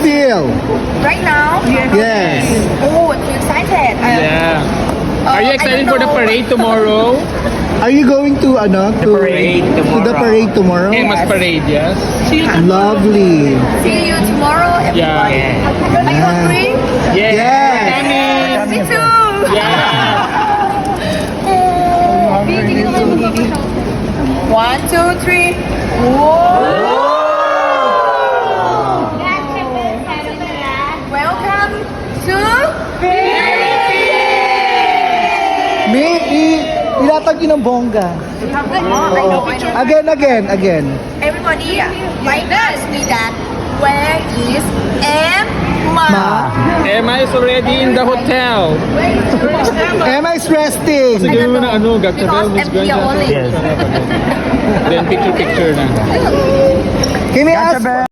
feel? Right now? Yes. Oh, too excited. Yeah. Are you I excited don't for the know. parade tomorrow? Are you going to parade to the parade tomorrow? Mas parade, yes. Lovely. See you tomorrow, everybody. Yeah. Are you hungry? Yeah. Yes. Coming. Me too. Yeah. One, two, three. Whoa! Welcome to Ilatag yun ng bongga. I know. Again. Everybody, might ask me that. Where is Emma? Emma is already in the hotel. Emma is resting. Sige mo na gotcha Because bell, Miss Emma Gwen. only. Then picture na. Can I ask